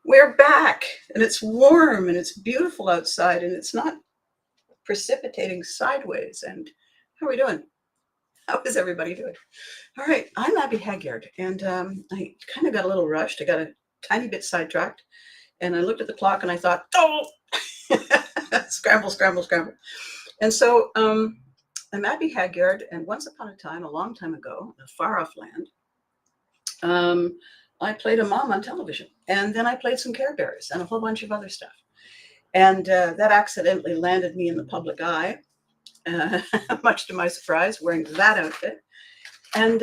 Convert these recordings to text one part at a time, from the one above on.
We're back, and it's warm and it's beautiful outside, and it's not precipitating sideways. And how are we doing? How is everybody doing? All right, I'm Abby Haggard, and I kind of got a little rushed. I got a tiny bit sidetracked, and I looked at the clock and I thought, oh, scramble, scramble, scramble. And so I'm Abby Haggard, and once upon a time, a long time ago, in a far off land, um, I played a mom on television, and then I played some Care Bears and a whole bunch of other stuff. And that accidentally landed me in the public eye, uh, much to my surprise, wearing that outfit. And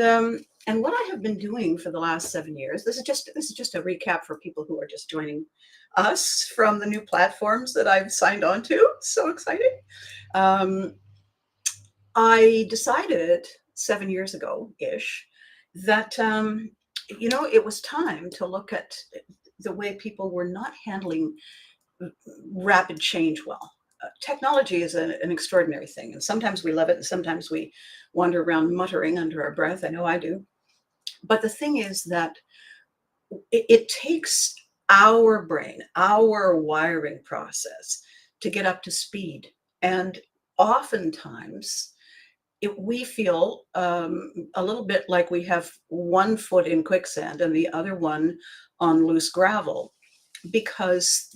what I have been doing for the last 7 years, this is just a recap for people who are just joining us from the new platforms that I've signed on to. So exciting! Um, I decided 7 years ago ish that it was time to look at the way people were not handling rapid change well. Technology is an extraordinary thing, and sometimes we love it, and sometimes we wander around muttering under our breath. I know I do. But the thing is that it takes our brain, our wiring process to get up to speed. And oftentimes, we feel a little bit like we have one foot in quicksand and the other one on loose gravel because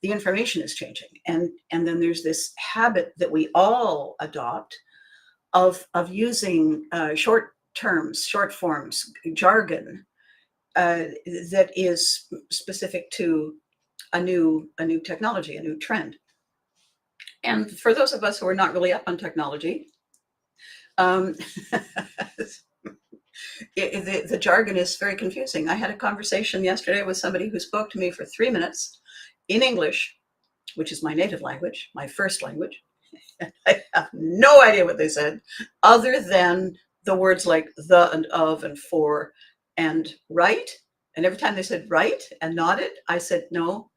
the information is changing, and then there's this habit that we all adopt of using short terms, short forms, jargon that is specific to a new technology, a new trend. And for those of us who are not really up on technology, um, the jargon is very confusing. I had a conversation yesterday with somebody who spoke to me for 3 minutes in English, which is my native language, my first language. I have no idea what they said, other than the words like the and of and for and right. And every time they said right and nodded, I said no.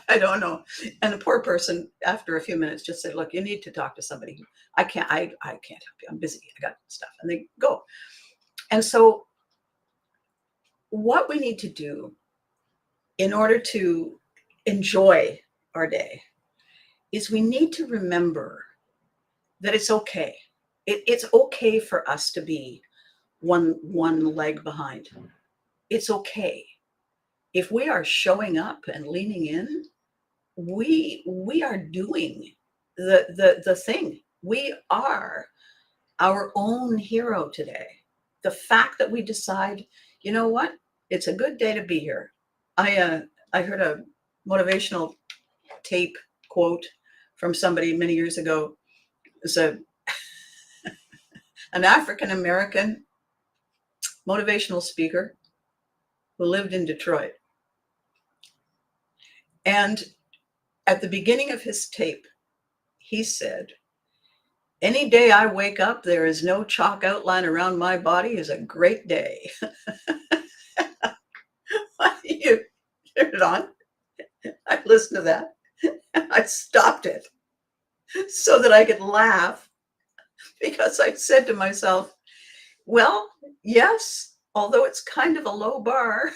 I don't know. And the poor person, after a few minutes, just said, "Look, you need to talk to somebody. I can't help you. I'm busy. I got stuff." And they go. And so what we need to do in order to enjoy our day is we need to remember that it's okay. It's okay for us to be one leg behind. It's okay. If we are showing up and leaning in, we are doing the thing. We are our own hero today. The fact that we decide, you know what, it's a good day to be here. I heard a motivational tape quote from somebody many years ago. It's an African American motivational speaker who lived in Detroit. And at the beginning of his tape, he said, "Any day I wake up, there is no chalk outline around my body is a great day." You turn it on. I listened to that. And I stopped it so that I could laugh, because I said to myself, well, yes, although it's kind of a low bar,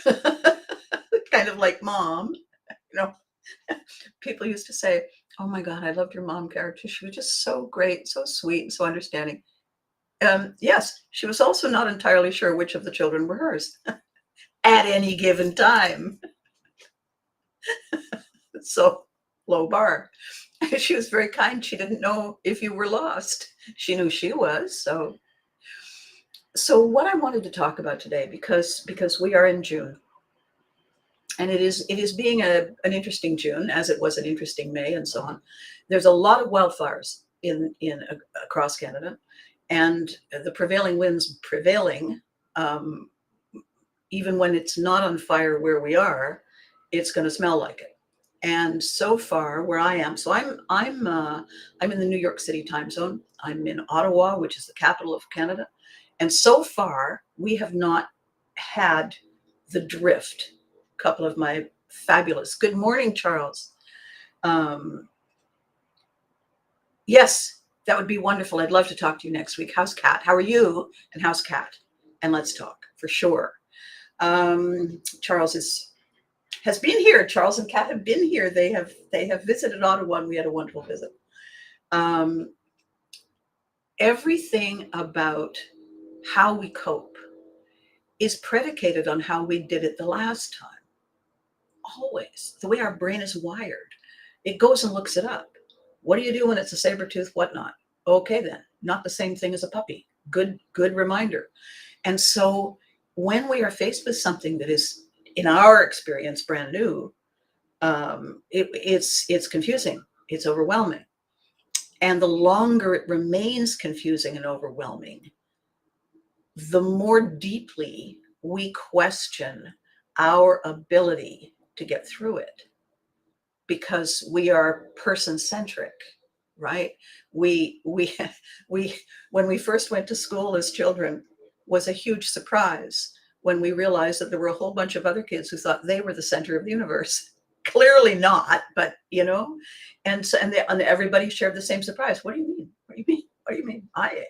kind of like mom, you know, people used to say, "Oh my God, I loved your mom character. She was just so great, so sweet, and so understanding." Yes, she was also not entirely sure which of the children were hers at any given time. So low bar. She was very kind. She didn't know if you were lost. She knew she was. So what I wanted to talk about today, because we are in June, and it is being an interesting June, as it was an interesting May, and so on. There's a lot of wildfires in across Canada, and the prevailing winds prevailing. Even when it's not on fire where we are, it's going to smell like it. And so far, where I am, so I'm in the New York City time zone. I'm in Ottawa, which is the capital of Canada, and so far we have not had the drift. A couple of my fabulous. Good morning, Charles. Yes, that would be wonderful. I'd love to talk to you next week. How's Kat? How are you? And how's Kat? And let's talk for sure. Charles is has been here. Charles and Kat have been here. They have visited Ottawa, and we had a wonderful visit. Um, everything about how we cope is predicated on how we did it the last time. Always. The way our brain is wired. It goes and looks it up. What do you do when it's a saber tooth whatnot? Okay, then. Not the same thing as a puppy. Good reminder. And so when we are faced with something that is, in our experience, brand new, it's confusing. It's overwhelming. And the longer it remains confusing and overwhelming, the more deeply we question our ability to get through it, because we are person-centric, right? We when we first went to school as children, was a huge surprise when we realized that there were a whole bunch of other kids who thought they were the center of the universe. Clearly not, but and so and everybody shared the same surprise. What do you mean? What do you mean? What do you mean? I.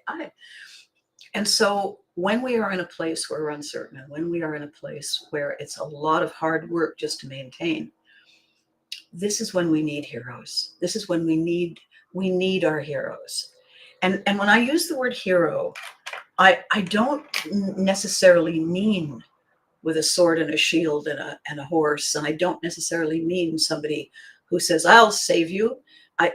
And so when we are in a place where we're uncertain, and when we are in a place where it's a lot of hard work just to maintain, this is when we need heroes. This is when we need our heroes. And when I use the word hero, I don't necessarily mean with a sword and a shield and a horse, and I don't necessarily mean somebody who says, I'll save you. I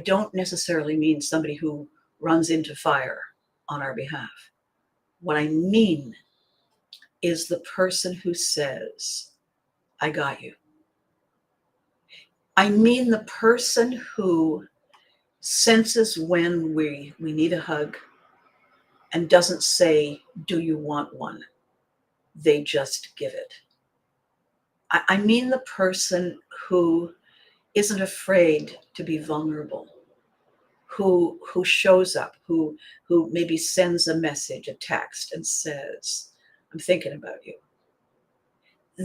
don't necessarily mean somebody who runs into fire on our behalf. What I mean is the person who says, I got you. I mean the person who senses when we need a hug and doesn't say, do you want one? They just give it. I mean the person who isn't afraid to be vulnerable, who shows up, who maybe sends a message, a text, and says, I'm thinking about you.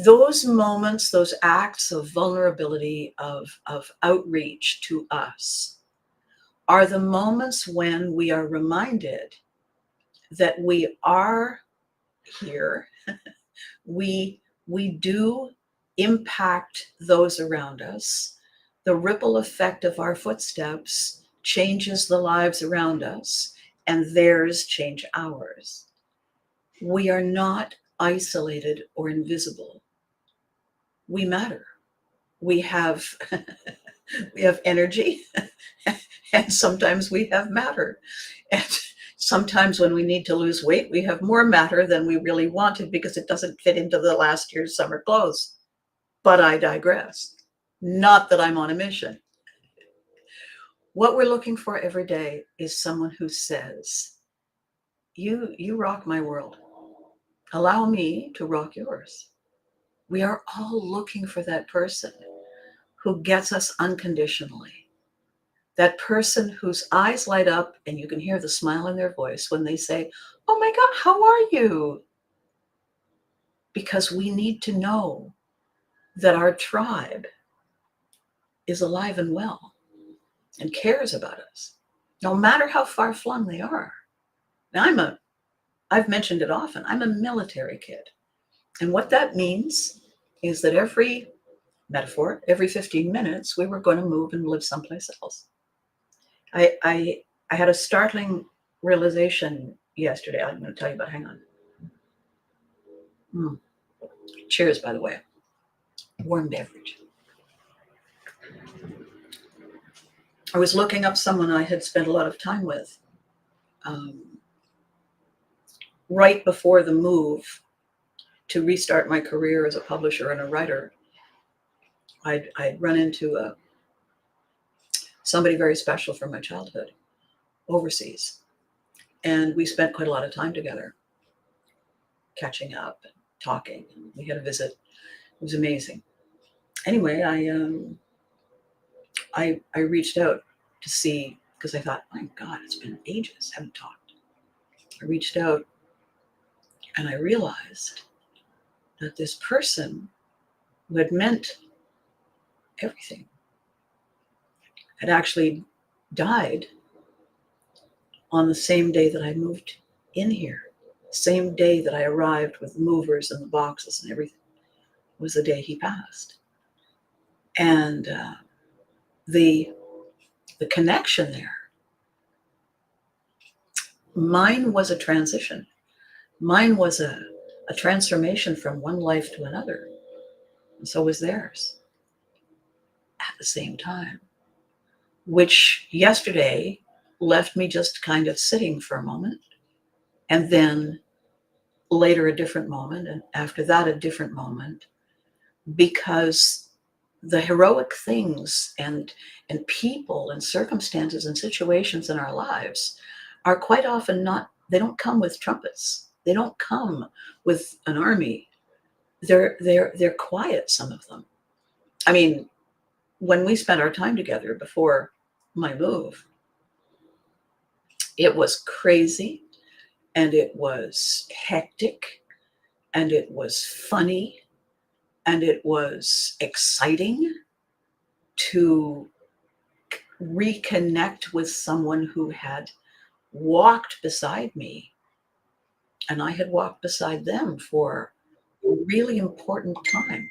Those moments, those acts of vulnerability, of outreach to us, are the moments when we are reminded that we are here. we do impact those around us. The ripple effect of our footsteps changes the lives around us, and theirs change ours. We are not isolated or invisible. We matter. We have we have energy, and sometimes we have matter. And sometimes when we need to lose weight, we have more matter than we really wanted because it doesn't fit into the last year's summer clothes. But I digress. Not that I'm on a mission. What we're looking for every day is someone who says, you rock my world. Allow me to rock yours. We are all looking for that person who gets us unconditionally. That person whose eyes light up and you can hear the smile in their voice when they say, oh my God, how are you? Because we need to know that our tribe is alive and well and cares about us, no matter how far flung they are. Now I've mentioned it often, I'm a military kid. And what that means is that every 15 minutes, we were going to move and live someplace else. I had a startling realization yesterday. I'm going to tell you about. Hang on. Cheers, by the way. Warm beverage. I was looking up someone I had spent a lot of time with right before the move to restart my career as a publisher and a writer. I'd run into somebody very special from my childhood overseas. And we spent quite a lot of time together, catching up and talking. We had a visit. It was amazing. Anyway, I reached out to see, because I thought, my God, it's been ages, haven't talked. I reached out and I realized that this person who had meant everything had actually died on the same day that I moved in here, same day that I arrived with movers and the boxes and everything. was the day he passed. And the connection there, mine was a transition. Mine was a transformation from one life to another. And so was theirs at the same time, which yesterday left me just kind of sitting for a moment, and then later a different moment, and after that a different moment, because the heroic things and people and circumstances and situations in our lives are quite often not, they don't come with trumpets, they don't come with an army. They're quiet, some of them. I mean, when we spent our time together before my move, it was crazy, and it was hectic, and it was funny, and it was exciting to reconnect with someone who had walked beside me, and I had walked beside them for a really important time.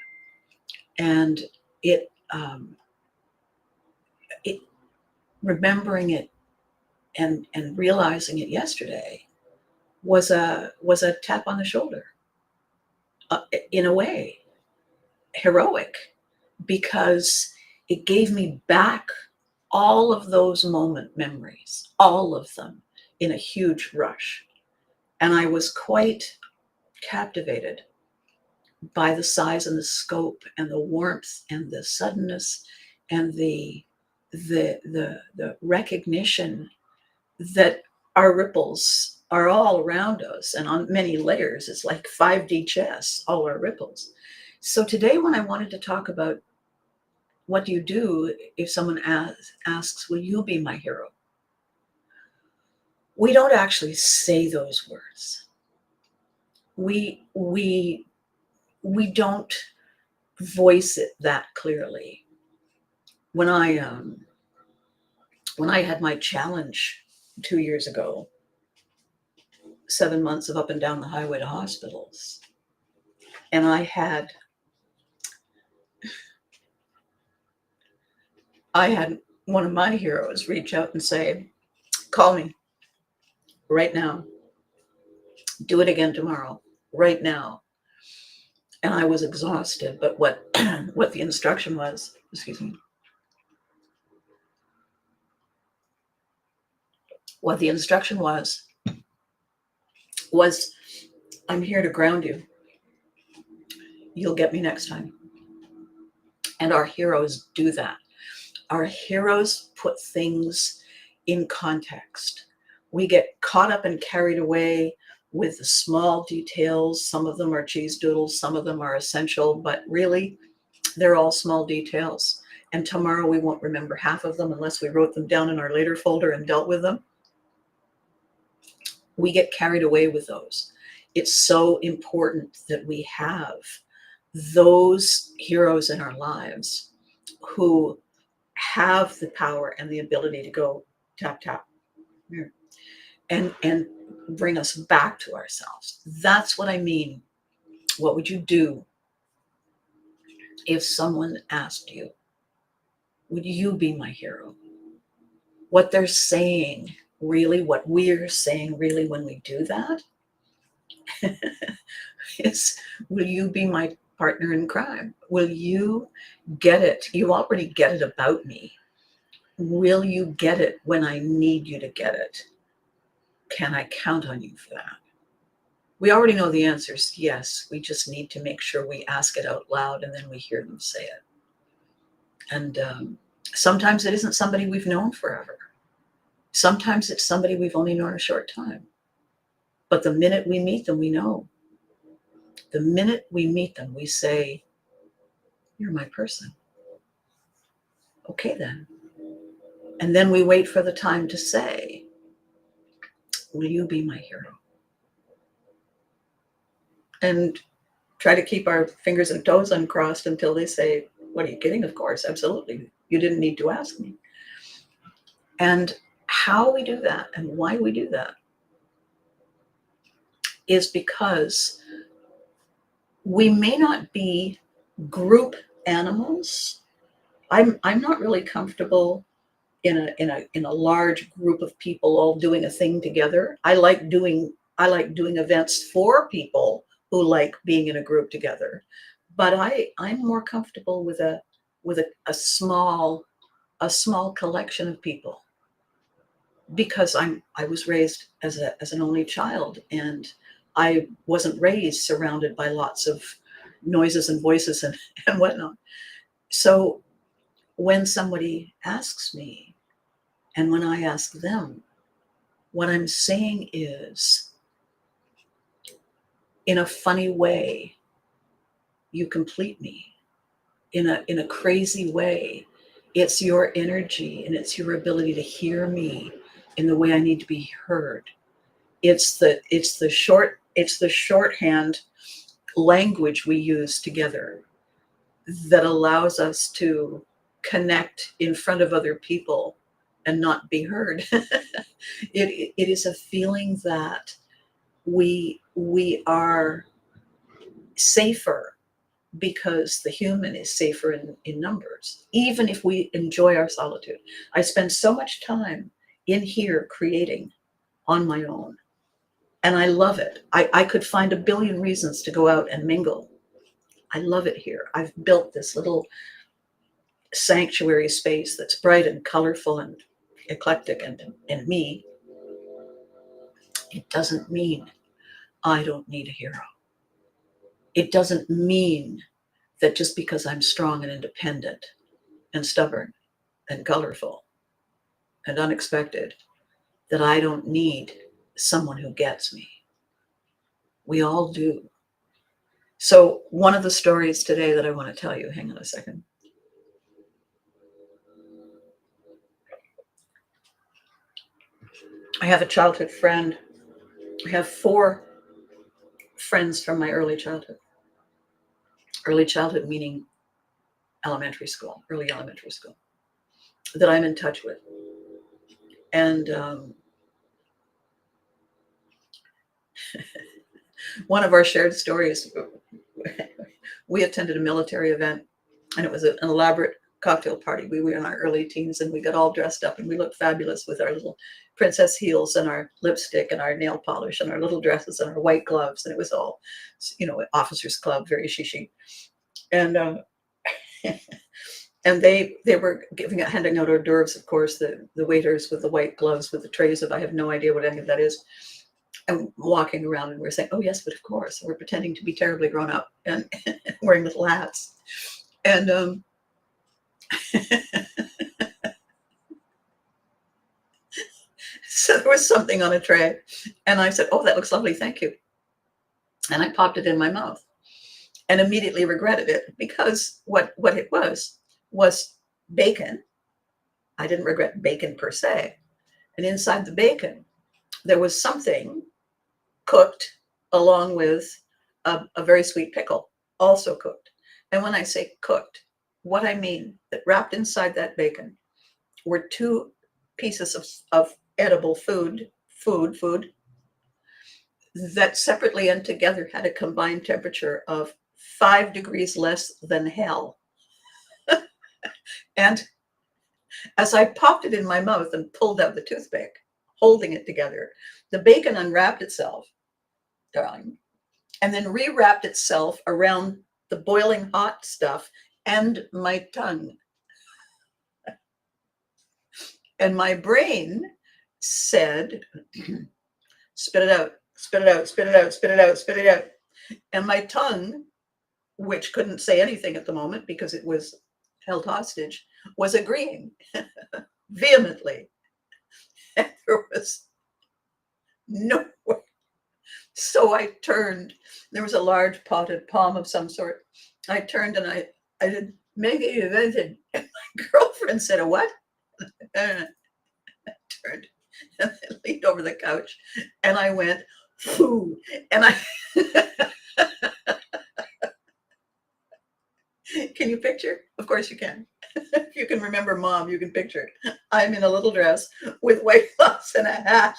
And it, it remembering it and realizing it yesterday was a tap on the shoulder, in a way, heroic, because it gave me back all of those moment memories, all of them, in a huge rush. And I was quite captivated by the size and the scope and the warmth and the suddenness and the recognition that our ripples are all around us and on many layers. It's like 5D chess, all our ripples. So today, when I wanted to talk about what do you do if someone asks, will you be my hero? We don't actually say those words. We don't voice it that clearly. When I had my challenge 2 years ago, 7 months of up and down the highway to hospitals, and I had one of my heroes reach out and say, call me right now, do it again tomorrow, right now. And I was exhausted, but what what the instruction was, excuse me, what the instruction was I'm here to ground you. You'll get me next time. And our heroes do that. Our heroes put things in context. We get caught up and carried away with the small details. Some of them are cheese doodles, some of them are essential, but really, they're all small details. And tomorrow we won't remember half of them unless we wrote them down in our later folder and dealt with them. We get carried away with those. It's so important that we have those heroes in our lives who have the power and the ability to go tap, tap, and bring us back to ourselves. That's what I mean. What would you do if someone asked you, would you be my hero? What they're saying, really, what we're saying, really, when we do that, is, will you be my partner in crime? Will you get it? You already get it about me. Will you get it when I need you to get it? Can I count on you for that? We already know the answer is yes. We just need to make sure we ask it out loud and then we hear them say it. And sometimes it isn't somebody we've known forever. Sometimes it's somebody we've only known a short time. But the minute we meet them, we know. The minute we meet them, we say, you're my person. Okay, then. And then we wait for the time to say, will you be my hero? And try to keep our fingers and toes uncrossed until they say, what are you kidding? Of course, absolutely. You didn't need to ask me. And how we do that and why we do that is because we may not be Group animals, I'm not really comfortable in a large group of people all doing a thing together. I like doing events for people who like being in a group together. But I'm more comfortable with a small collection of people, because I was raised as an only child, and I wasn't raised surrounded by lots of noises and voices and whatnot. So when somebody asks me, and when I ask them, what I'm saying is, in a funny way, you complete me. In a crazy way, it's your energy and it's your ability to hear me in the way I need to be heard. It's the shorthand language we use together that allows us to connect in front of other people and not be heard. It is a feeling that we are safer, because the human is safer in numbers, even if we enjoy our solitude. I spend so much time in here creating on my own, and I love it. I could find a billion reasons to go out and mingle. I love it here. I've built this little sanctuary space that's bright and colorful and eclectic and me. It doesn't mean I don't need a hero. It doesn't mean that just because I'm strong and independent and stubborn and colorful and unexpected, that I don't need someone who gets me. We all do. So one of the stories today that I want to tell you, hang on a second. I have a childhood friend. I have 4 friends from my early childhood. Early childhood meaning early elementary school, that I'm in touch with. And one of our shared stories, we attended a military event, and it was an elaborate cocktail party. We were in our early teens, and we got all dressed up, and we looked fabulous with our little princess heels and our lipstick and our nail polish and our little dresses and our white gloves. And it was all, officers club, very shishi. And and they were handing out hors d'oeuvres, of course, the waiters with the white gloves with the trays of, I have no idea what any of that is, and walking around, and we're saying, oh yes, but of course. And we're pretending to be terribly grown up and wearing little hats. And so there was something on a tray, and I said, oh, that looks lovely, thank you. And I popped it in my mouth and immediately regretted it, because what it was bacon. I didn't regret bacon per se. And inside the bacon, there was something cooked along with a very sweet pickle, also cooked. And when I say cooked, what I mean, that wrapped inside that bacon were 2 pieces of edible food that separately and together had a combined temperature of 5 degrees less than hell. And as I popped it in my mouth and pulled out the toothpick, holding it together, the bacon unwrapped itself, darling, and then rewrapped itself around the boiling hot stuff and my tongue. And my brain said, spit it out, spit it out, spit it out, spit it out, spit it out. And my tongue, which couldn't say anything at the moment because it was held hostage, was agreeing vehemently. And there was no way. So I turned. There was a large potted palm of some sort. I turned and I said, Maggie, you invented. And my girlfriend said, a what? And I turned and I leaned over the couch and I went, foo. And I, can you picture? Of course you can. If you can remember Mom, you can picture it. I'm in a little dress with white gloves and a hat.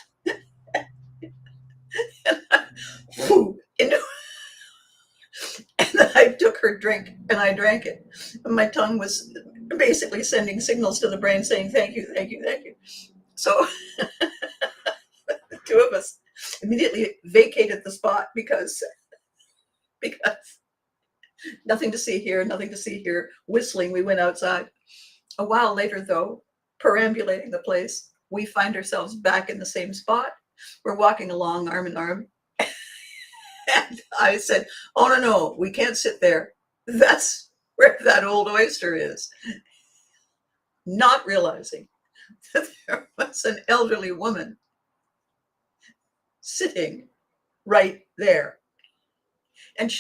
And I, whoo, and then I took her drink, and I drank it. And my tongue was basically sending signals to the brain saying, thank you, thank you, thank you. So the two of us immediately vacated the spot because nothing to see here, nothing to see here. Whistling, we went outside. A while later, though, perambulating the place, we find ourselves back in the same spot. We're walking along arm in arm. And I said, oh, no, we can't sit there. That's where that old oyster is. Not realizing that there was an elderly woman sitting right there. And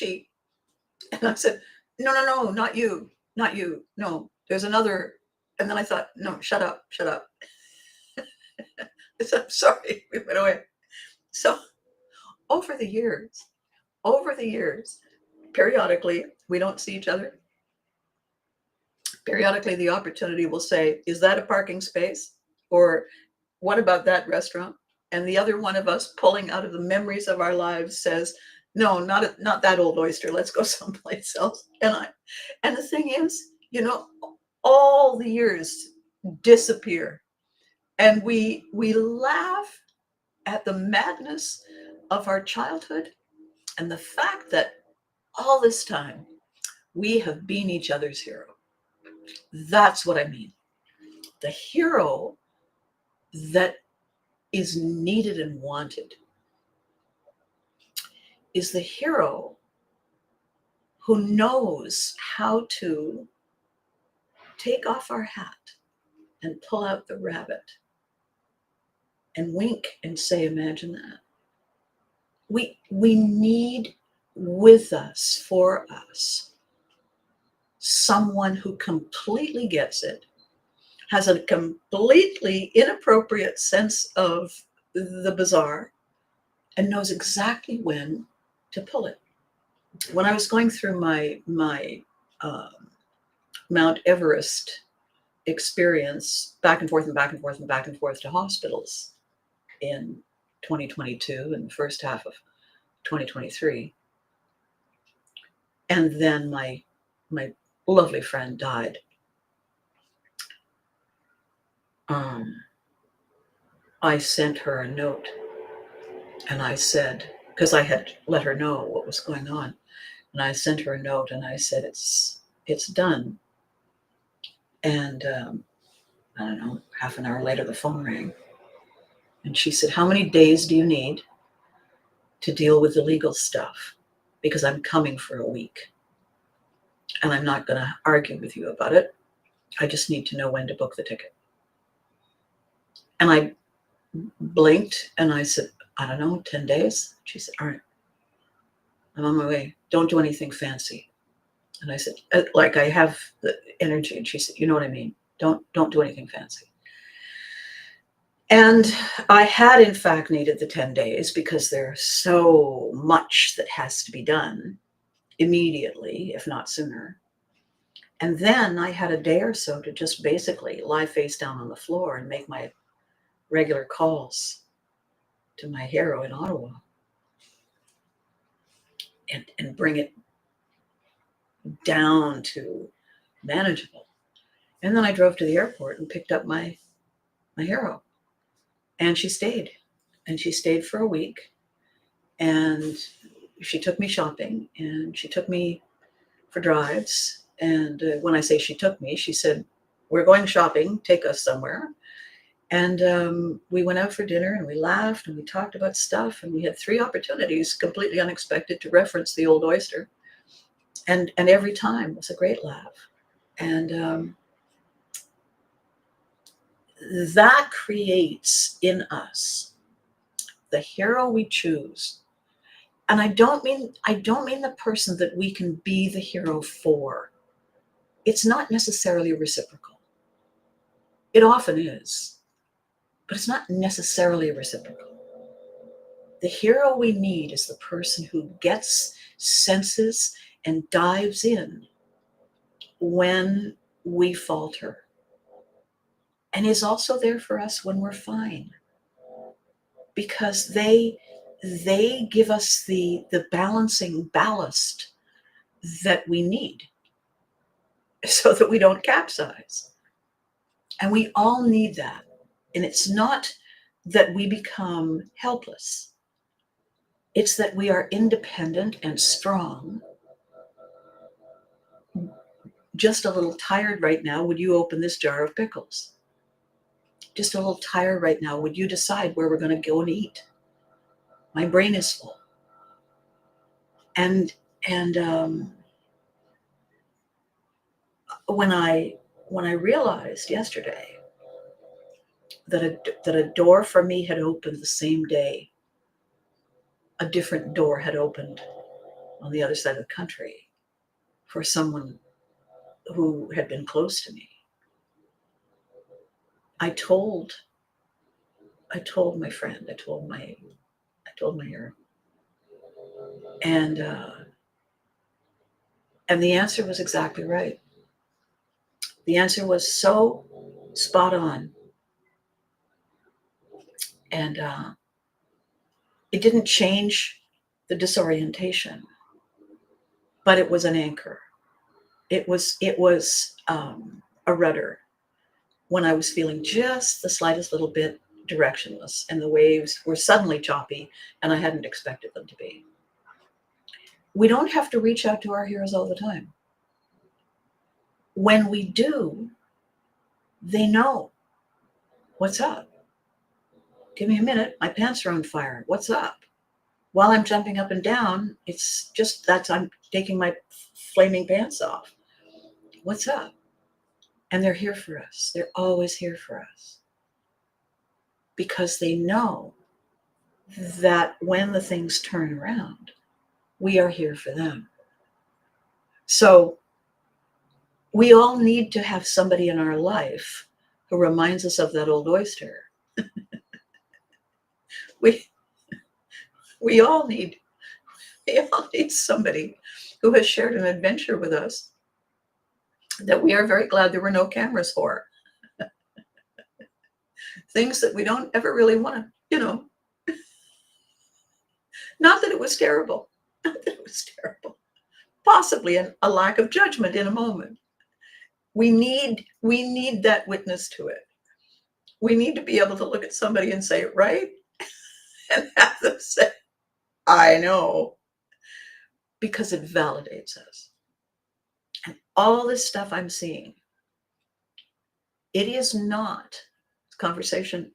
I said, no, not you, no, there's another. And then I thought, no, shut up. I said, I'm sorry, we went away. So over the years, periodically, we don't see each other. Periodically, the opportunity will say, is that a parking space? Or what about that restaurant? And the other one of us, pulling out of the memories of our lives, says, no, not that old oyster. Let's go someplace else. And the thing is, all the years disappear. And we laugh at the madness of our childhood and the fact that all this time we have been each other's hero. That's what I mean. The hero that is needed and wanted is the hero who knows how to take off our hat and pull out the rabbit and wink and say, imagine that. We need with us, for us, someone who completely gets it, has a completely inappropriate sense of the bizarre, and knows exactly when to pull it. When I was going through my Mount Everest experience, back and forth to hospitals in 2022 and the first half of 2023, and then my lovely friend died. I sent her a note, and I said, because I had let her know what was going on, and I sent her a note, and I said, it's done. And I don't know, half an hour later, the phone rang, and she said, how many days do you need to deal with the legal stuff? Because I'm coming for a week, and I'm not going to argue with you about it. I just need to know when to book the ticket. And I blinked, and I said, I don't know, 10 days? She said, all right, I'm on my way. Don't do anything fancy. And I said, like, I have the energy. And she said, you know what I mean? Don't do anything fancy. And I had, in fact, needed the 10 days because there's so much that has to be done immediately, if not sooner. And then I had a day or so to just basically lie face down on the floor and make my regular calls to my hero in Ottawa and bring it down to manageable. And then I drove to the airport and picked up my hero. And she stayed. And she stayed for a week. And she took me shopping, and she took me for drives. And when I say she took me, she said, we're going shopping, take us somewhere. And we went out for dinner, and we laughed, and we talked about stuff. And we had 3 opportunities, completely unexpected, to reference the old oyster. And every time was a great laugh. And that creates in us the hero we choose. And I don't mean the person that we can be the hero for. It's not necessarily reciprocal. It often is, but it's not necessarily reciprocal. The hero we need is the person who gets, senses, and dives in when we falter, and is also there for us when we're fine, because they give us the balancing ballast that we need so that we don't capsize. And we all need that. And it's not that we become helpless. It's that we are independent and strong. Just a little tired right now, would you open this jar of pickles? Just a little tired right now, would you decide where we're going to go and eat? My brain is full. And when I realized yesterday that a door for me had opened the same day, a different door had opened on the other side of the country for someone who had been close to me. I told my friend, I told her, and the answer was exactly right. The answer was so spot on, and it didn't change the disorientation, but it was an anchor. It was a rudder when I was feeling just the slightest little bit directionless, and the waves were suddenly choppy, and I hadn't expected them to be. We don't have to reach out to our heroes all the time. When we do, they know. What's up? Give me a minute. My pants are on fire. What's up? While I'm jumping up and down, it's just that I'm taking my flaming pants off. What's up? And they're here for us. They're always here for us. Because they know that when the things turn around, we are here for them. So we all need to have somebody in our life who reminds us of that old oyster. we all need somebody who has shared an adventure with us that we are very glad there were no cameras for. Things that we don't ever really want to, not that it was terrible, possibly a lack of judgment in a moment. We need that witness to it. We need to be able to look at somebody and say, right? And have them say, I know, because it validates us. And all this stuff I'm seeing, it is not conversation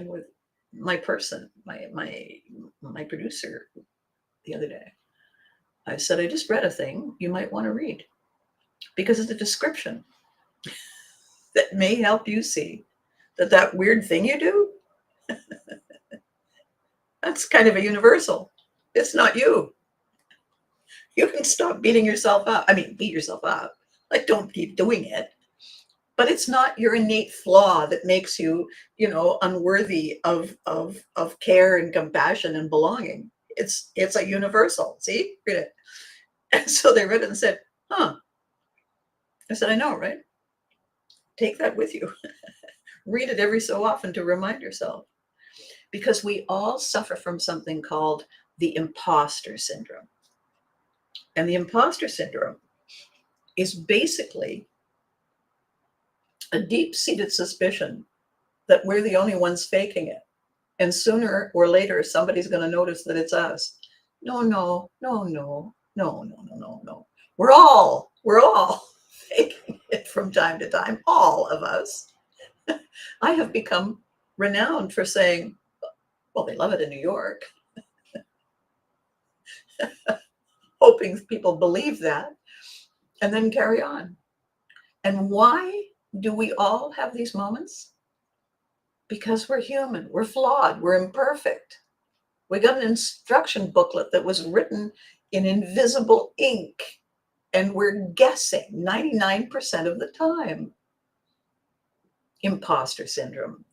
with my person, my producer the other day. I said, I just read a thing you might want to read because it's a description that may help you see that weird thing you do, that's kind of a universal. It's not you. You can stop beating yourself up. I mean, beat yourself up. Like, don't keep doing it. But it's not your innate flaw that makes you, unworthy of care and compassion and belonging. It's a universal. See, read it. And so they read it and said, huh. I said, I know, right? Take that with you. Read it every so often to remind yourself. Because we all suffer from something called the imposter syndrome. And the imposter syndrome is basically a deep-seated suspicion that we're the only ones faking it. And sooner or later, somebody's going to notice that it's us. No. We're all faking it from time to time, all of us. I have become renowned for saying, well, they love it in New York. Hoping people believe that and then carry on. And why do we all have these moments? Because we're human, we're flawed, we're imperfect. We got an instruction booklet that was written in invisible ink, and we're guessing 99% of the time. Imposter syndrome.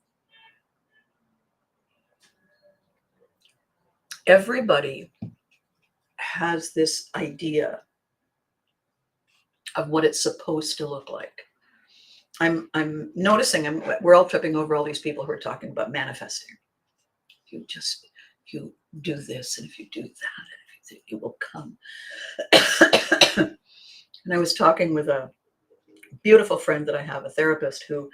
Everybody has this idea of what it's supposed to look like. I'm noticing we're all tripping over all these people who are talking about manifesting. You do this, and if you do that, It will come. And I was talking with a beautiful friend that I have, a therapist who,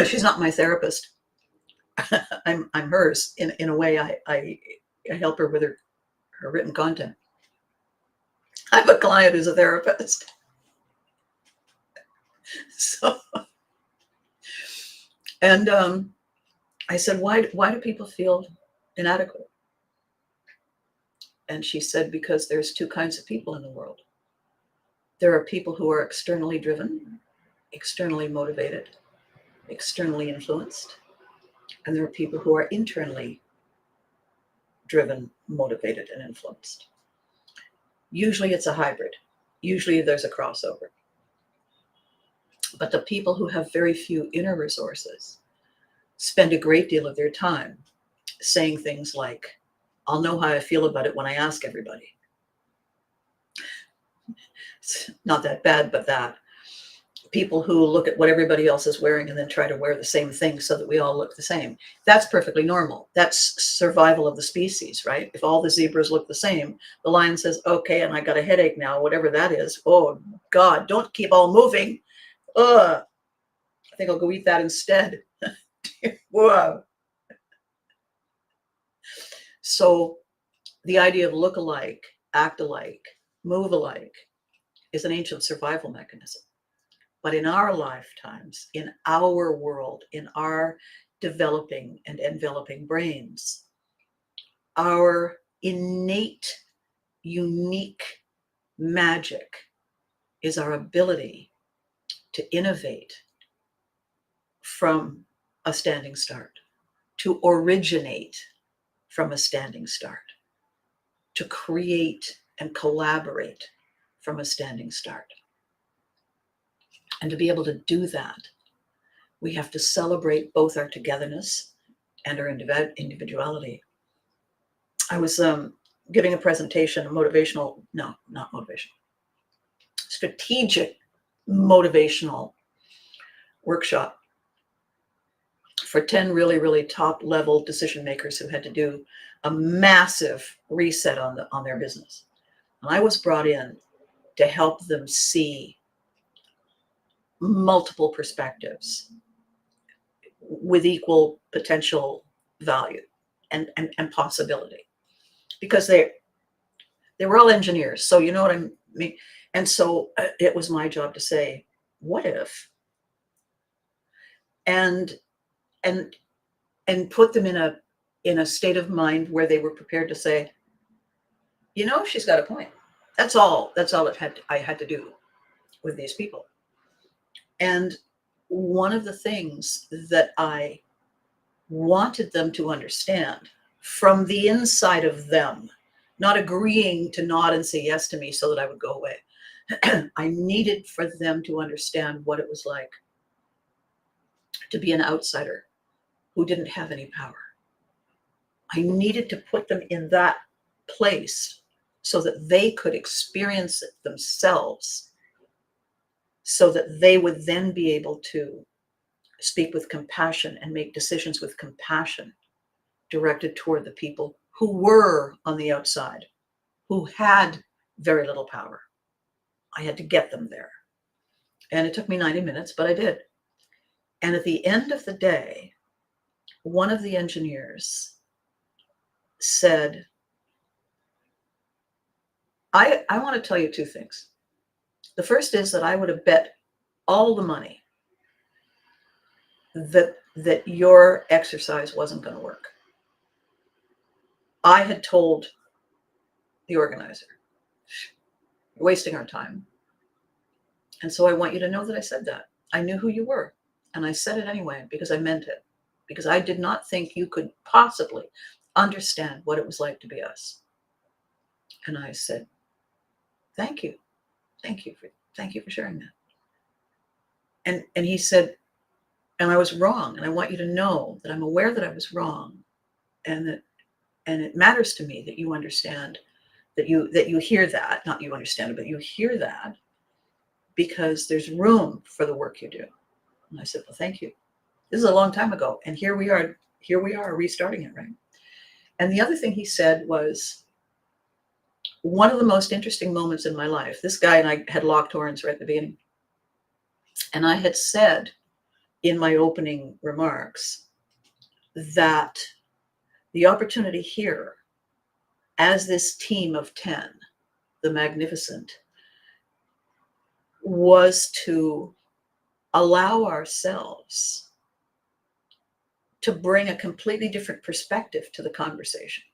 she's not my therapist. I'm hers in a way. I help her with her written content. I have a client who's a therapist. So, and I said, why do people feel inadequate? And she said, because there's two kinds of people in the world. There are people who are externally driven, externally motivated, externally influenced. And there are people who are internally driven, motivated, and influenced. Usually it's a hybrid. Usually there's a crossover. But the people who have very few inner resources spend a great deal of their time saying things like, I'll know how I feel about it when I ask everybody. It's not that bad, but that. People who look at what everybody else is wearing and then try to wear the same thing so that we all look the same. That's perfectly normal. That's survival of the species, right? If all the zebras look the same, the lion says, okay, and I got a headache now, whatever that is. Oh, God, don't keep all moving. Ugh. I think I'll go eat that instead. Whoa. So the idea of look alike, act alike, move alike is an ancient survival mechanism. But in our lifetimes, in our world, in our developing and enveloping brains, our innate, unique magic is our ability to innovate from a standing start, to originate from a standing start, to create and collaborate from a standing start. And to be able to do that, we have to celebrate both our togetherness and our individuality. I was giving a presentation, strategic motivational workshop for 10 really, really top level decision makers who had to do a massive reset on their business. And I was brought in to help them see multiple perspectives with equal potential value and possibility, because they were all engineers. So you know what I mean? And so it was my job to say, what if? And put them in a state of mind where they were prepared to say, you know, she's got a point. That's all I had to do with these people. And one of the things that I wanted them to understand from the inside of them, not agreeing to nod and say yes to me so that I would go away. I needed for them to understand what it was like to be an outsider who didn't have any power. I needed to put them in that place so that they could experience it themselves, so that they would then be able to speak with compassion and make decisions with compassion directed toward the people who were on the outside, who had very little power. I had to get them there. And it took me 90 minutes, but I did. And at the end of the day, one of the engineers said, I want to tell you two things. The first is that I would have bet all the money that your exercise wasn't going to work. I had told the organizer, you're wasting our time. And so I want you to know that I said that. I knew who you were. And I said it anyway because I meant it. Because I did not think you could possibly understand what it was like to be us. And I said, thank you. Thank you for sharing that. And he said, and I was wrong. And I want you to know that I'm aware that I was wrong. And it matters to me that you understand, that you hear that, not you understand it, but you hear that, because there's room for the work you do. And I said, well, thank you. This is a long time ago. And here we are restarting it, right? And the other thing he said was, one of the most interesting moments in my life, this guy and I had locked horns right at the beginning. And I had said in my opening remarks that the opportunity here as this team of 10, the magnificent, was to allow ourselves to bring a completely different perspective to the conversation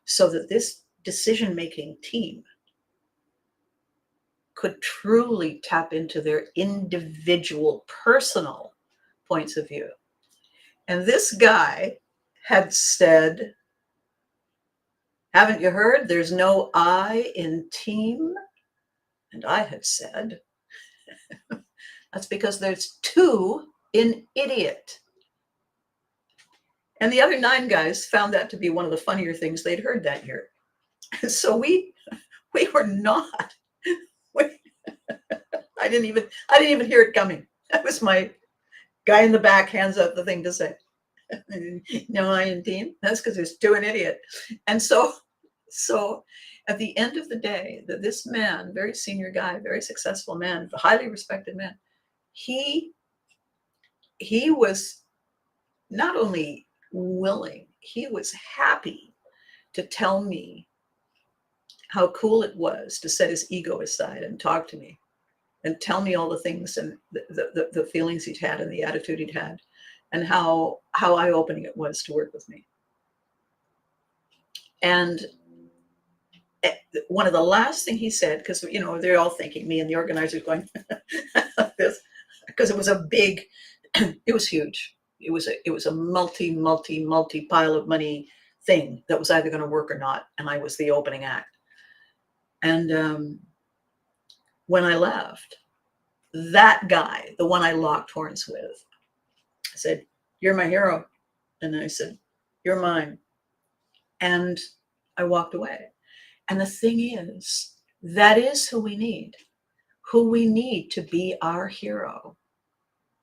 so that this decision-making team could truly tap into their individual personal points of view. And this guy had said, haven't you heard? There's no I in team. And I had said, that's because there's 2 in idiot. And the other 9 guys found that to be one of the funnier things they'd heard that year. And so we were not, I didn't even hear it coming. That was my guy in the back hands up the thing to say. No I in team. That's because there's 2 an idiot. And so at the end of the day, this man, very senior guy, very successful man, a highly respected man, he was not only willing, he was happy to tell me how cool it was to set his ego aside and talk to me and tell me all the things and the feelings he'd had and the attitude he'd had and how eye-opening it was to work with me. And one of the last thing he said, because they're all thinking, me and the organizers going like this, because it was a big, it was huge. It was a multi pile of money thing that was either going to work or not, and I was the opening act. And when I left, that guy, the one I locked horns with, said, "You're my hero," and I said, "You're mine," and I walked away. And the thing is, that is who we need. Who we need to be our hero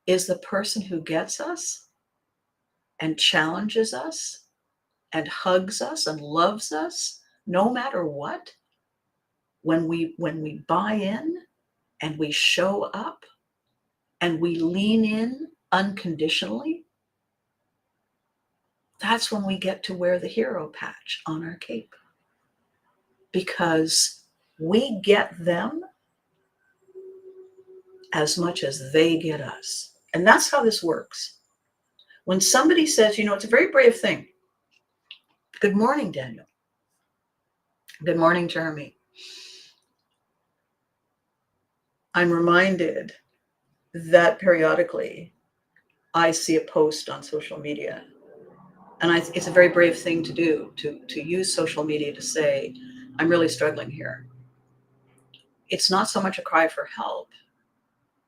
is the person who gets us and challenges us and hugs us and loves us no matter what. When we buy in and we show up and we lean in unconditionally, that's when we get to wear the hero patch on our cape. Because we get them as much as they get us. And that's how this works. When somebody says, it's a very brave thing. Good morning, Daniel. Good morning, Jeremy. I'm reminded that periodically I see a post on social media. And it's a very brave thing to do, to use social media to say, I'm really struggling here. It's not so much a cry for help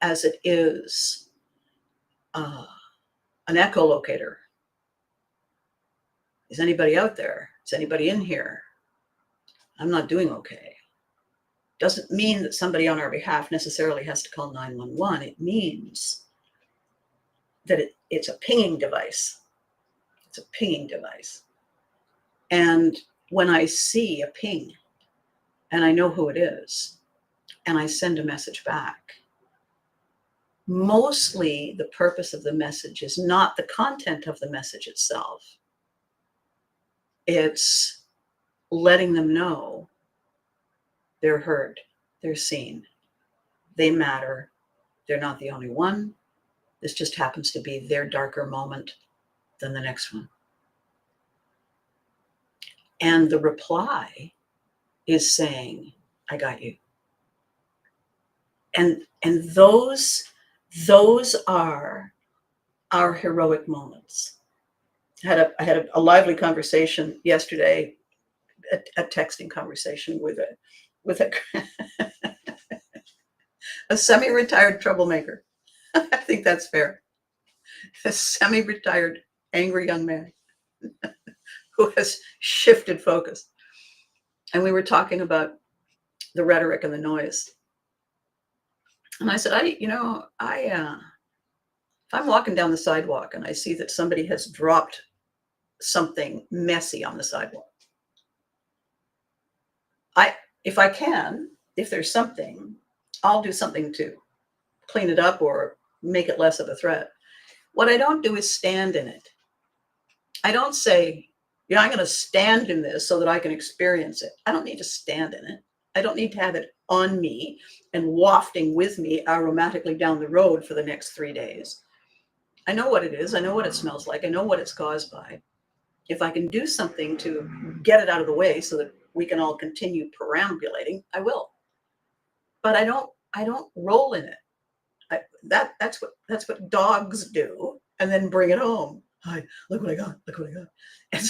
as it is an echolocator. Is anybody out there? Is anybody in here? I'm not doing okay. Doesn't mean that somebody on our behalf necessarily has to call 911. It means that it's a pinging device. It's a pinging device. And when I see a ping and I know who it is and I send a message back, mostly the purpose of the message is not the content of the message itself. It's letting them know they're heard, they're seen, they matter, they're not the only one. This just happens to be their darker moment than the next one. And the reply is saying, I got you. And those are our heroic moments. I had a lively conversation yesterday, a texting conversation with a semi-retired troublemaker. I think that's fair. A semi-retired angry young man who has shifted focus. And we were talking about the rhetoric and the noise. And I said, if I'm walking down the sidewalk and I see that somebody has dropped something messy on the sidewalk, If I can, if there's something, I'll do something to clean it up or make it less of a threat. What I don't do is stand in it. I don't say, yeah, I'm going to stand in this so that I can experience it. I don't need to stand in it. I don't need to have it on me and wafting with me aromatically down the road for the next 3 days. I know what it is. I know what it smells like. I know what it's caused by. If I can do something to get it out of the way so that we can all continue perambulating, I will. But I don't roll in it. That's what dogs do, and then bring it home. Hi, look what I got. Look what I got. And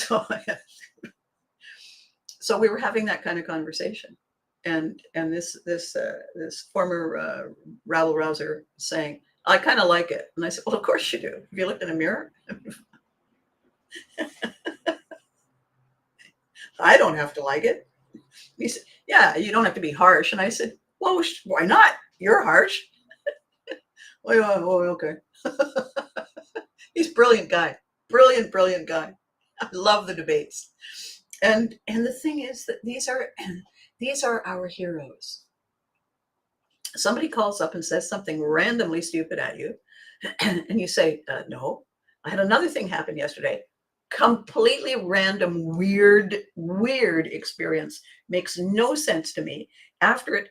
so we were having that kind of conversation, and this former rabble rouser saying, I kind of like it. And I said, well, of course you do. Have you looked in a mirror? I don't have to like it. He said, yeah, you don't have to be harsh. And I said, well, why not? You're harsh. Oh, okay. He's a brilliant guy. Brilliant guy. I love the debates. And the thing is that these are our heroes. Somebody calls up and says something randomly stupid at you, and you say, no. I had another thing happen yesterday. Completely random, weird experience. Makes no sense to me. After it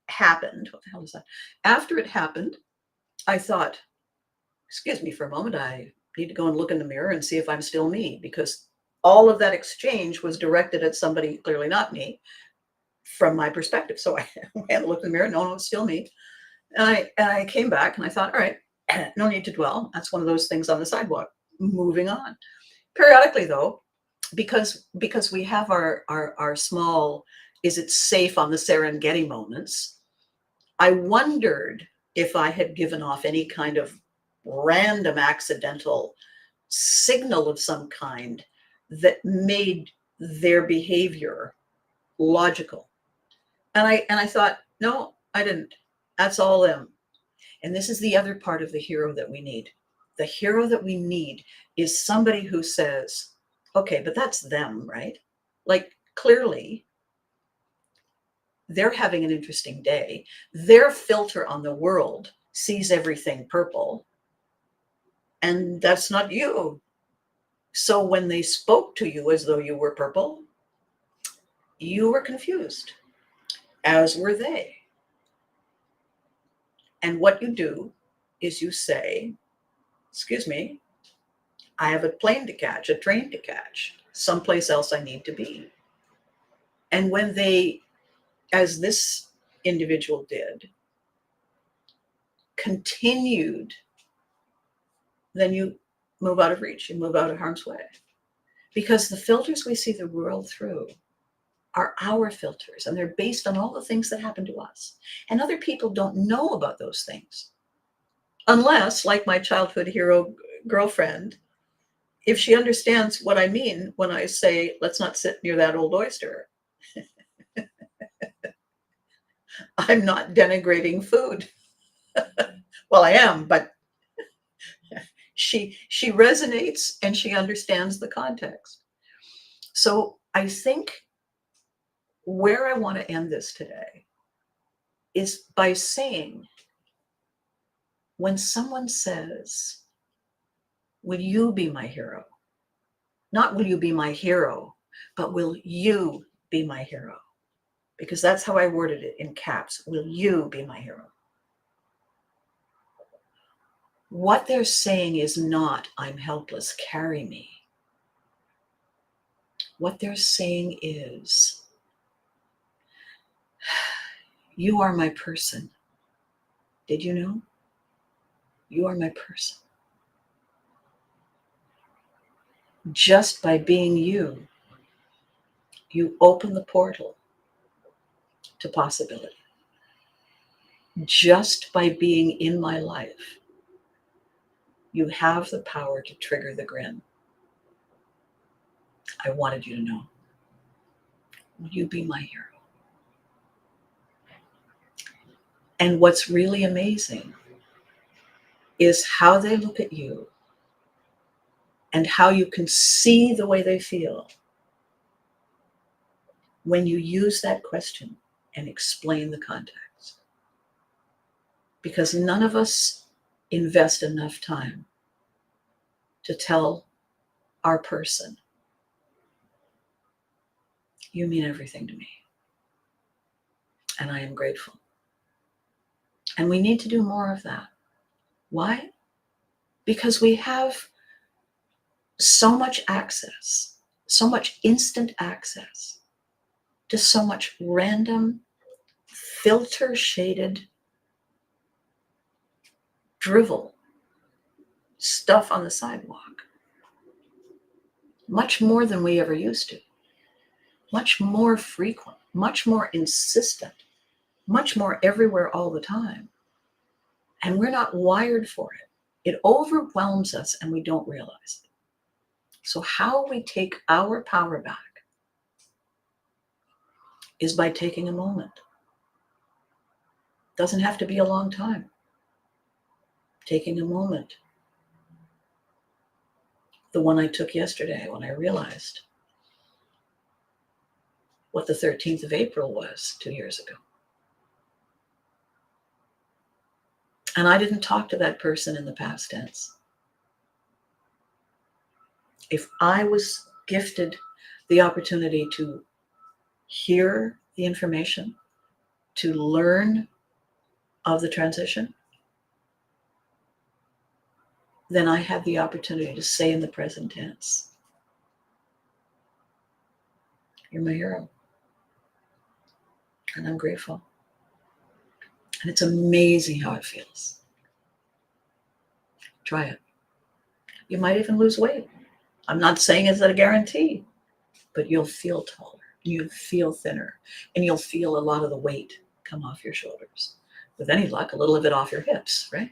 happened, what the hell is that? After it happened, I thought, excuse me for a moment, I need to go and look in the mirror and see if I'm still me, because all of that exchange was directed at somebody clearly not me from my perspective. So I went and looked in the mirror. No, it's still me. And I came back and I thought, all right, no need to dwell. That's one of those things on the sidewalk. Moving on. Periodically, though, because we have our small, is it safe on the Serengeti moments, I wondered if I had given off any kind of random accidental signal of some kind that made their behavior logical. And I thought, no, I didn't. That's all them. And this is the other part of the hero that we need. The hero that we need is somebody who says, okay, but that's them, right? Like, clearly, they're having an interesting day. Their filter on the world sees everything purple, and that's not you. So when they spoke to you as though you were purple, you were confused, as were they. And what you do is you say, excuse me, I have a plane to catch, a train to catch, someplace else I need to be. And when they, as this individual did, continued, then you move out of reach, you move out of harm's way. Because the filters we see the world through are our filters, and they're based on all the things that happen to us. And other people don't know about those things. Unless, like my childhood hero girlfriend, if she understands what I mean when I say, let's not sit near that old oyster. I'm not denigrating food. Well, I am, but she resonates and she understands the context. So I think where I want to end this today is by saying, when someone says, will you be my hero? Not will you be my hero, but will you be my hero? Because that's how I worded it in caps. Will you be my hero? What they're saying is not, I'm helpless, carry me. What they're saying is, you are my person. Did you know? You are my person. Just by being you, you open the portal to possibility. Just by being in my life, you have the power to trigger the grin. I wanted you to know. Will you be my hero? And what's really amazing is how they look at you and how you can see the way they feel when you use that question and explain the context. Because none of us invest enough time to tell our person, you mean everything to me, and I am grateful. And we need to do more of that. Why? Because we have so much access, so much instant access to so much random, filter shaded drivel stuff on the sidewalk. Much more than we ever used to. Much more frequent, much more insistent, much more everywhere all the time. And we're not wired for it. It overwhelms us and we don't realize it. So how we take our power back is by taking a moment. Doesn't have to be a long time. Taking a moment. The one I took yesterday when I realized what the 13th of April was 2 years ago. And I didn't talk to that person in the past tense. If I was gifted the opportunity to hear the information, to learn of the transition, then I had the opportunity to say in the present tense, you're my hero. And I'm grateful. And it's amazing how it feels. Try it. You might even lose weight. I'm not saying it's a guarantee, but you'll feel taller, you'll feel thinner, and you'll feel a lot of the weight come off your shoulders. With any luck, a little of it off your hips, right?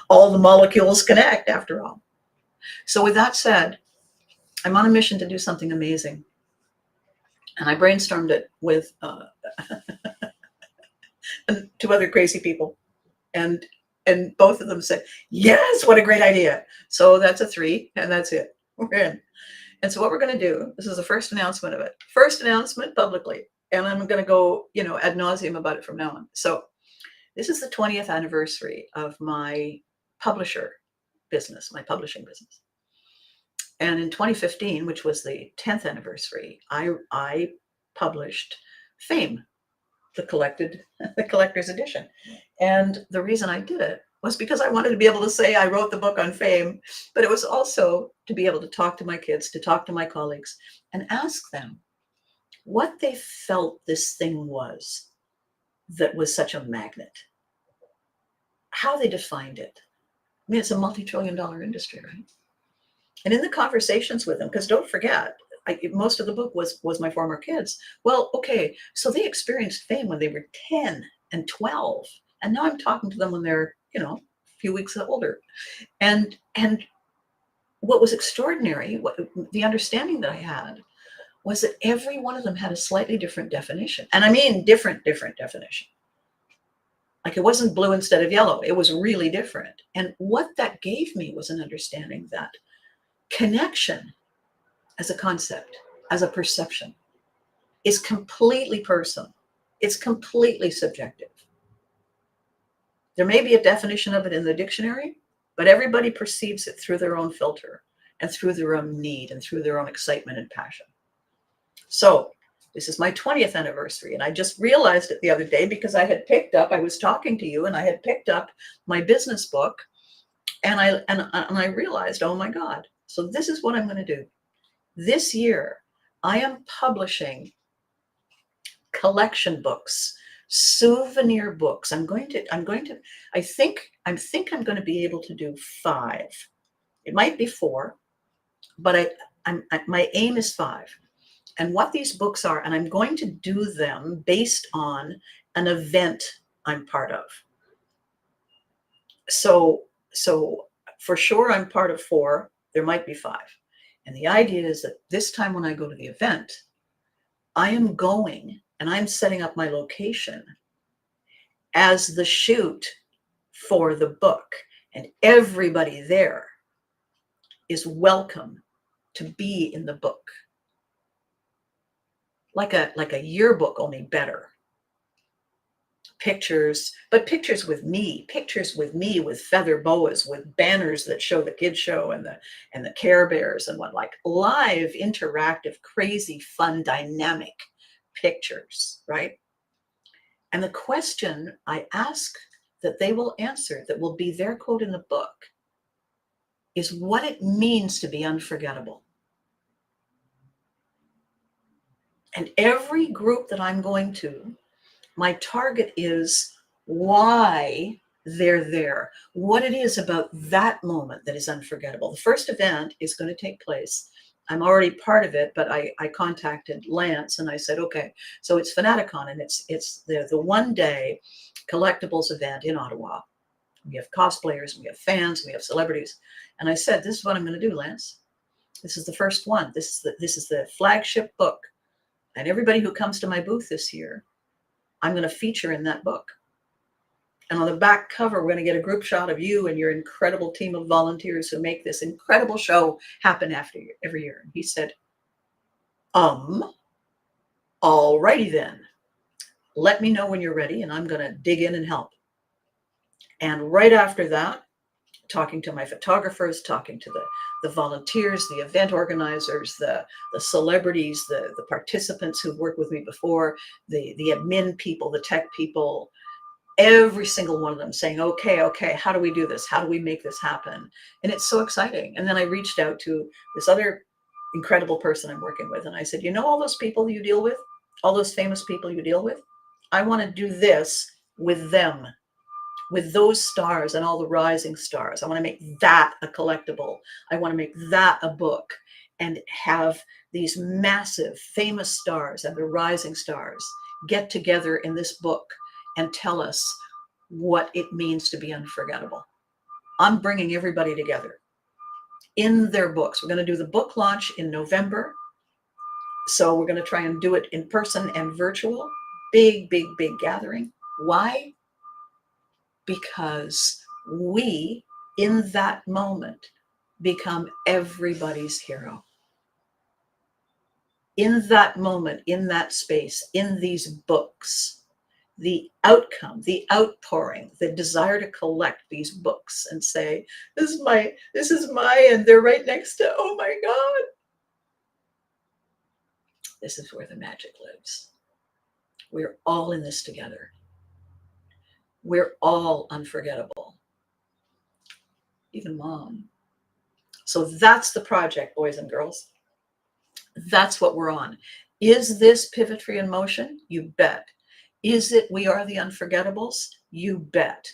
All the molecules connect after all. So with that said, I'm on a mission to do something amazing. And I brainstormed it with 2 other crazy people. And both of them said, yes, what a great idea. So that's a 3, and that's it. We're in. And so what we're going to do, this is the first announcement of it. First announcement publicly. And I'm going to go, ad nauseum about it from now on. So this is the 20th anniversary of my publisher business, my publishing business. And in 2015, which was the 10th anniversary, I published Fame, the collector's edition. And the reason I did it was because I wanted to be able to say I wrote the book on fame, but it was also to be able to talk to my kids, to talk to my colleagues, and ask them what they felt this thing was that was such a magnet, how they defined it. I mean, it's a multi-trillion-dollar industry, right? And in the conversations with them, because don't forget, most of the book was my former kids. Well, okay, so they experienced fame when they were 10 and 12. And now I'm talking to them when they're, a few weeks older. And what was extraordinary, the understanding that I had, was that every one of them had a slightly different definition. And I mean different definition. Like it wasn't blue instead of yellow. It was really different. And what that gave me was an understanding that connection as a concept, as a perception, is completely personal. It's completely subjective. There may be a definition of it in the dictionary, but everybody perceives it through their own filter and through their own need and through their own excitement and passion. So this is my 20th anniversary. And I just realized it the other day because I was talking to you and I had picked up my business book and I realized, oh my God. So this is what I'm going to do. This year, I am publishing collection books, souvenir books. I think I'm going to be able to do 5. It might be 4, but my aim is 5. And what these books are, and I'm going to do them based on an event I'm part of. So for sure I'm part of 4, there might be 5. And the idea is that this time when I go to the event, I am going and I'm setting up my location as the shoot for the book. And everybody there is welcome to be in the book. like a yearbook, only better. Pictures, but pictures with me, with feather boas, with banners that show the kids show and the Care Bears and what, like live, interactive, crazy, fun, dynamic pictures, right? And the question I ask that they will answer, that will be their quote in the book, is what it means to be unforgettable. And every group that I'm going to, my target is why they're there, what it is about that moment that is unforgettable. The first event is going to take place. I'm already part of it, but I contacted Lance and I said, okay, so it's Fanaticon, and it's the one day collectibles event in Ottawa. We have cosplayers, we have fans, we have celebrities. And I said, this is what I'm going to do, Lance. This is the first one. This is the flagship book. And everybody who comes to my booth this year, I'm going to feature in that book. And on the back cover, we're going to get a group shot of you and your incredible team of volunteers who make this incredible show happen every year. And he said, alrighty then. Let me know when you're ready and I'm going to dig in and help. And right after that, talking to my photographers, talking to the volunteers, the event organizers, the celebrities, the participants who've worked with me before, the admin people, the tech people, every single one of them saying, okay, how do we do this? How do we make this happen? And it's so exciting. And then I reached out to this other incredible person I'm working with. And I said, you know, all those people you deal with, all those famous people you deal with, I want to do this with them, with those stars and all the rising stars. I want to make that a collectible. I want to make that a book and have these massive famous stars and the rising stars get together in this book and tell us what it means to be unforgettable. I'm bringing everybody together in their books. We're going to do the book launch in November. So we're going to try and do it in person and virtual. Big gathering. Why? Because we, in that moment, become everybody's hero. In that moment, in that space, in these books, the outcome, the outpouring, the desire to collect these books and say, this is my, and they're right next to, oh my God. This is where the magic lives. We're all in this together. We're all unforgettable. Even Mom. So that's the project, boys and girls. That's what we're on. Is this Pivotry in motion? You bet. Is it We Are the Unforgettables? You bet.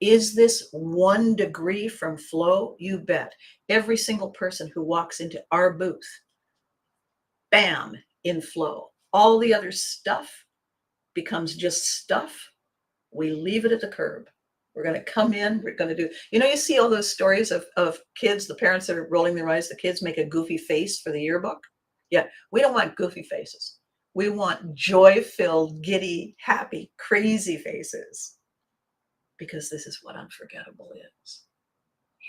Is this 1 degree from flow? You bet. Every single person who walks into our booth, bam, in flow. All the other stuff becomes just stuff. We leave it at the curb. We're going to come in, we're going to do, you see all those stories of kids, the parents that are rolling their eyes, the kids make a goofy face for the yearbook. Yeah, we don't want goofy faces. We want joy-filled, giddy, happy, crazy faces. Because this is what unforgettable is.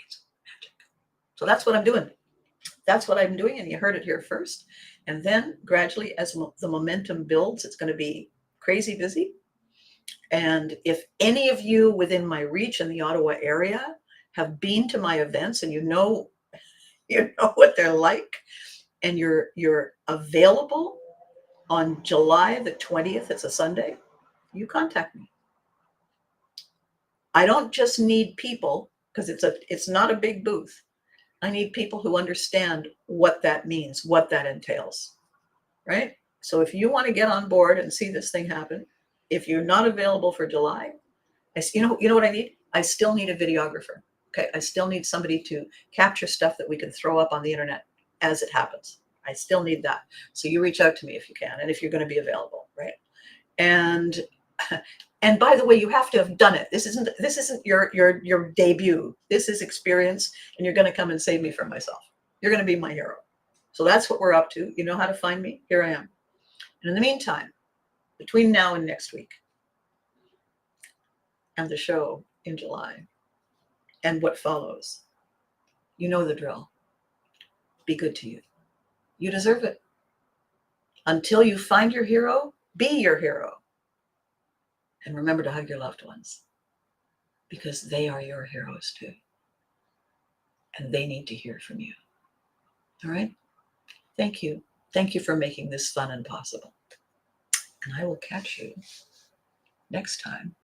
It's magic. So that's what I'm doing. That's what I'm doing, and you heard it here first. And then gradually, as the momentum builds, it's going to be crazy busy. And if any of you within my reach in the Ottawa area have been to my events and you know what they're like, and you're available on July the 20th, it's a Sunday, you contact me. I don't just need people, because it's not a big booth. I need people who understand what that means, what that entails, right? So if you want to get on board and see this thing happen, if you're not available for July, you know what I need? I still need a videographer. Okay, I still need somebody to capture stuff that we can throw up on the internet as it happens. I still need that. So you reach out to me if you can, and if you're going to be available, right? And by the way, you have to have done it. This isn't your debut. This is experience, and you're going to come and save me from myself. You're going to be my hero. So that's what we're up to. You know how to find me. Here I am. And in the meantime, between now and next week, and the show in July, and what follows, you know the drill. Be good to you. You deserve it. Until you find your hero, be your hero. And remember to hug your loved ones, because they are your heroes too. And they need to hear from you. All right? Thank you. Thank you for making this fun and possible. And I will catch you next time.